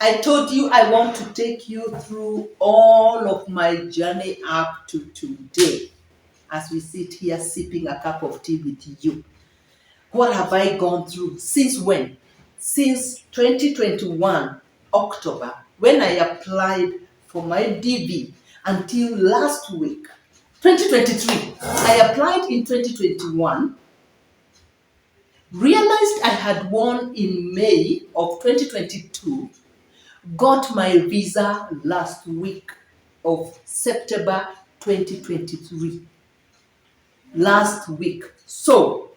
I told you I want to take you through all of my journey up to today as we sit here sipping a cup of tea with you. What have I gone through? Since when? Since 2021, October, when I applied for my DV until last week, 2023. I applied in 2021, realized I had won in May of 2022, got my visa last week of September 2023. Last week. So,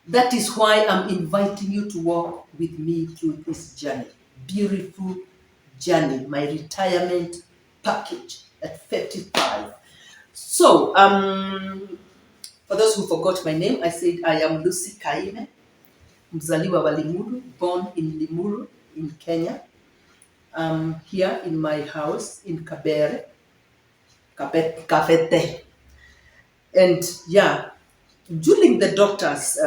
that is why I'm inviting you to walk with me through this journey. Beautiful journey, my retirement package at 55. So, for those who forgot my name, I said I am Lucy Kaime, mzaliwa wa Limuru, born in Limuru in Kenya. Here in my house in Kabere, Kavete. And yeah, during the doctor's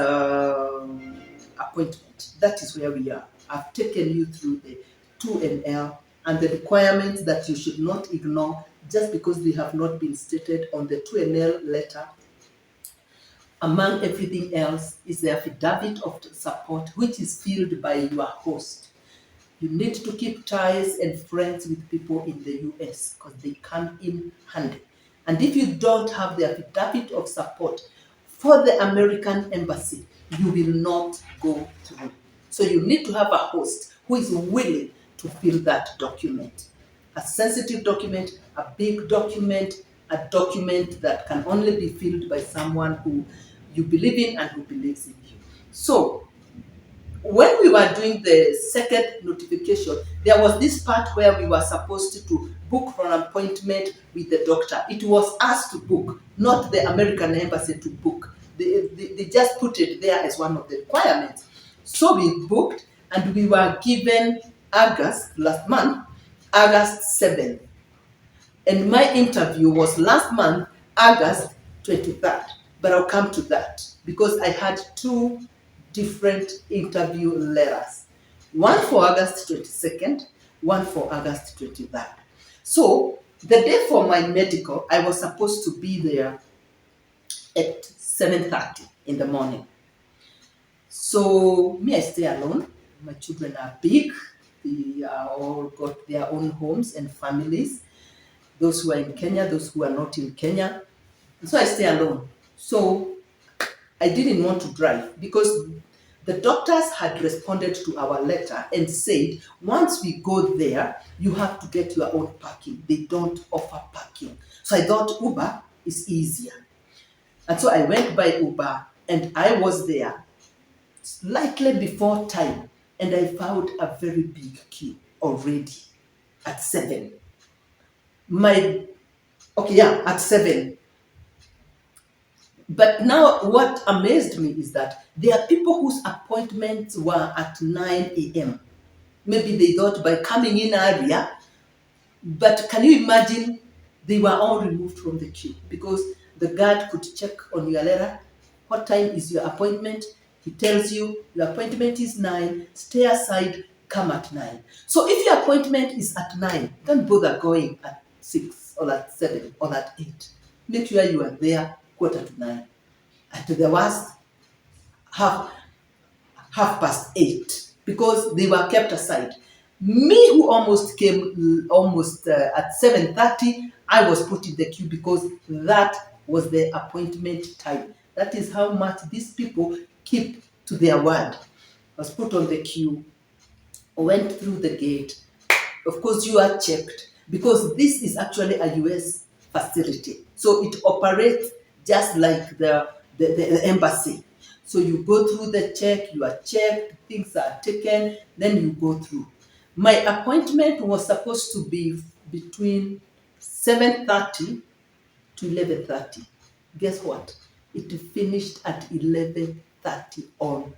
appointment, that is where we are. I've taken you through the 2NL and the requirements that you should not ignore just because they have not been stated on the 2NL letter. Among everything else is the affidavit of support, which is filled by your host. You need to keep ties and friends with people in the US because they come in handy. And if you don't have the affidavit of support for the American embassy, you will not go through. So you need to have a host who is willing to fill that document. A sensitive document, a big document, a document that can only be filled by someone who you believe in and who believes in you. So, when we were doing the second notification, there was this part where we were supposed to book for an appointment with the doctor. It was us to book, not the American embassy to book. They just put it there as one of the requirements. So we booked and we were given August, last month, August 7th. And my interview was last month, August 23rd. But I'll come to that because I had two different interview letters. One for August 22nd, one for August 23rd. So the day for my medical, I was supposed to be there at 7:30 in the morning. So me, I stay alone. My children are big. They all got their own homes and families. Those who are in Kenya, those who are not in Kenya. So I stay alone. So I didn't want to drive because the doctors had responded to our letter and said, once we go there, you have to get your own parking. They don't offer parking. So I thought Uber is easier. And so I went by Uber and I was there slightly before time and I found a very big queue already at 7. At 7. But now what amazed me is that there are people whose appointments were at 9 a.m. Maybe they thought by coming in earlier, but can you imagine they were all removed from the queue because the guard could check on your letter, what time is your appointment? He tells you your appointment is 9, stay aside, come at 9. So if your appointment is at 9, don't bother going at 6 or at 7 or at 8. Make sure you are there 8:45. At the worst, half past 8 because they were kept aside. Me, who almost came at 7:30, I was put in the queue because that was the appointment time. That is how much these people keep to their word. I was put on the queue, went through the gate. Of course, you are checked because this is actually a US facility. So it operates just like the embassy. So you go through the check, you are checked, things are taken, then you go through. My appointment was supposed to be between 7:30 to 11:30. Guess what? It finished at 11:30 on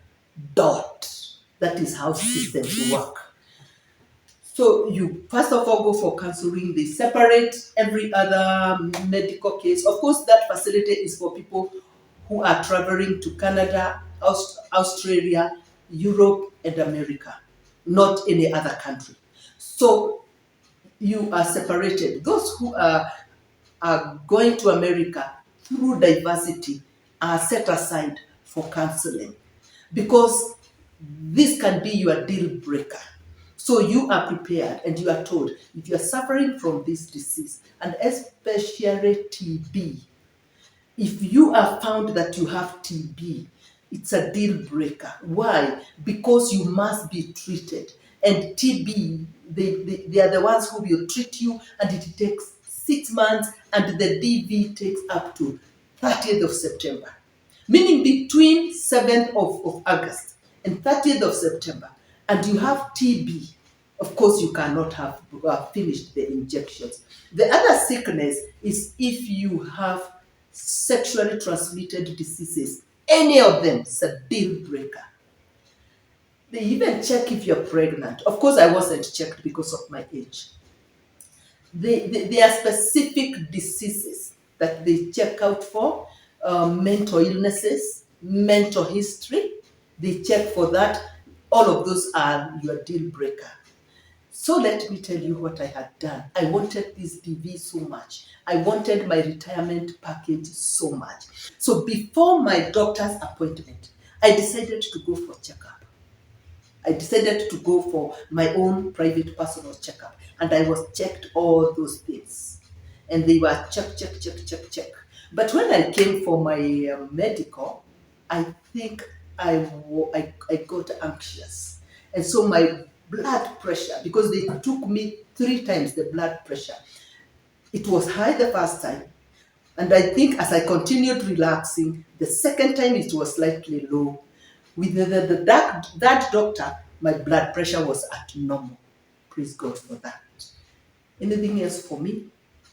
dot. That is how systems work. So you first of all go for counseling. They separate every other medical case. Of course, that facility is for people who are traveling to Canada, Australia, Europe, and America. not any other country. So you are separated. Those who are going to America through diversity are set aside for counseling, because this can be your deal breaker. So you are prepared and you are told, if you are suffering from this disease, and especially TB, if you are found that you have TB, it's a deal breaker. Why? Because you must be treated. And TB, they are the ones who will treat you, and it takes 6 months, and the DV takes up to 30th of September. Meaning between 7th of August and 30th of September, and you have TB, of course you cannot have finished the injections. The other sickness is if you have sexually transmitted diseases. Any of them is a deal breaker. They even check if you're pregnant. Of course, I wasn't checked because of my age. There are specific diseases that they check out for, mental illnesses, mental history. They check for that. All of those are your deal breaker. So let me tell you what I had done. I wanted this DV so much. I wanted my retirement package so much. So before my doctor's appointment, I decided to go for checkup. I decided to go for my own private personal checkup. And I was checked all those things. And they were check. But when I came for my medical, I think I got anxious. And so my blood pressure, because they took me 3 times the blood pressure, it was high the first time. And I think as I continued relaxing, the second time it was slightly low. With that doctor, my blood pressure was at normal. Praise God for that. Anything else for me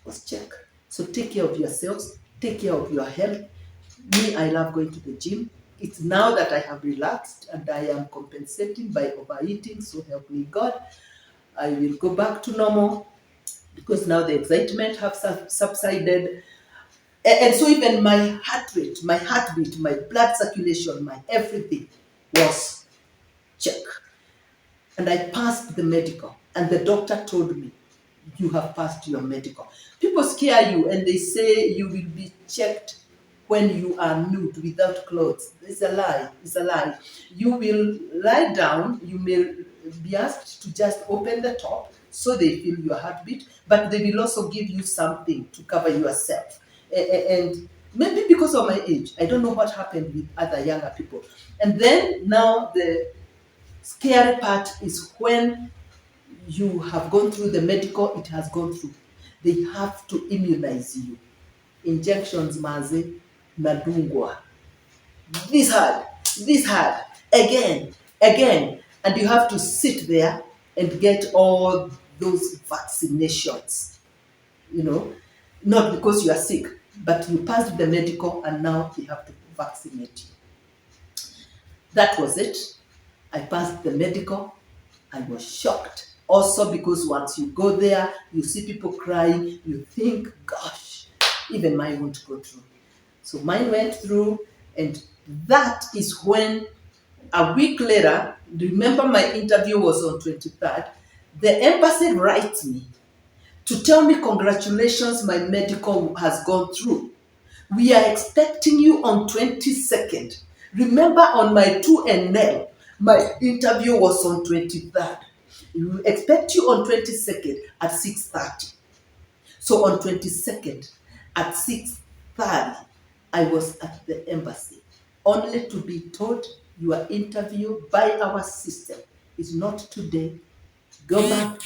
was check. So take care of yourselves, take care of your health. Me, I love going to the gym. It's now that I have relaxed and I am compensating by overeating, so help me God. I will go back to normal because now the excitement has subsided. And so even my heart rate, my heartbeat, my blood circulation, my everything was check. And I passed the medical, and the doctor told me, you have passed your medical. People scare you and they say you will be checked when you are nude without clothes. It's a lie. It's a lie. You will lie down. You may be asked to just open the top so they feel your heartbeat, but they will also give you something to cover yourself. And maybe because of my age, I don't know what happened with other younger people. And then now the scary part is when you have gone through the medical, it has gone through. They have to immunize you. Injections, maze, nadungwa. This hard, again, and you have to sit there and get all those vaccinations. Not because you are sick, but you passed the medical and now they have to vaccinate you. That was it. I passed the medical. I was shocked. Also because once you go there, you see people crying, you think, gosh, even mine won't go through. So mine went through, and that is when a week later, remember my interview was on 23rd, the embassy writes me to tell me, congratulations, my medical has gone through. We are expecting you on 22nd. Remember on my 2NL, my interview was on 23rd. We expect you on 22nd at 6:30. So on 22nd at 6:30, I was at the embassy, only to be told your interview by our system is not today. Go back,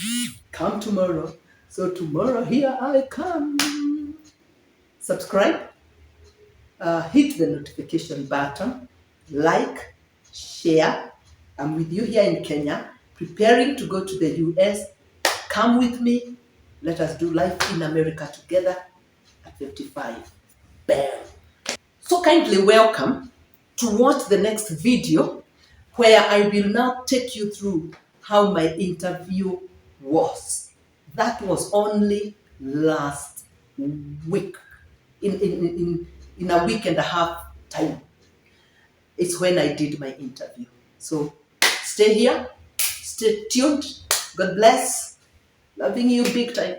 come tomorrow. So tomorrow, here I come. Subscribe, hit the notification button, like, share. I'm with you here in Kenya, preparing to go to the US. Come with me. Let us do life in America together at 55. Bam. So kindly welcome to watch the next video, where I will now take you through how my interview was. That was only last week. In a week and a half time, it's when I did my interview. So stay here, Stay tuned. God bless. Loving you big time.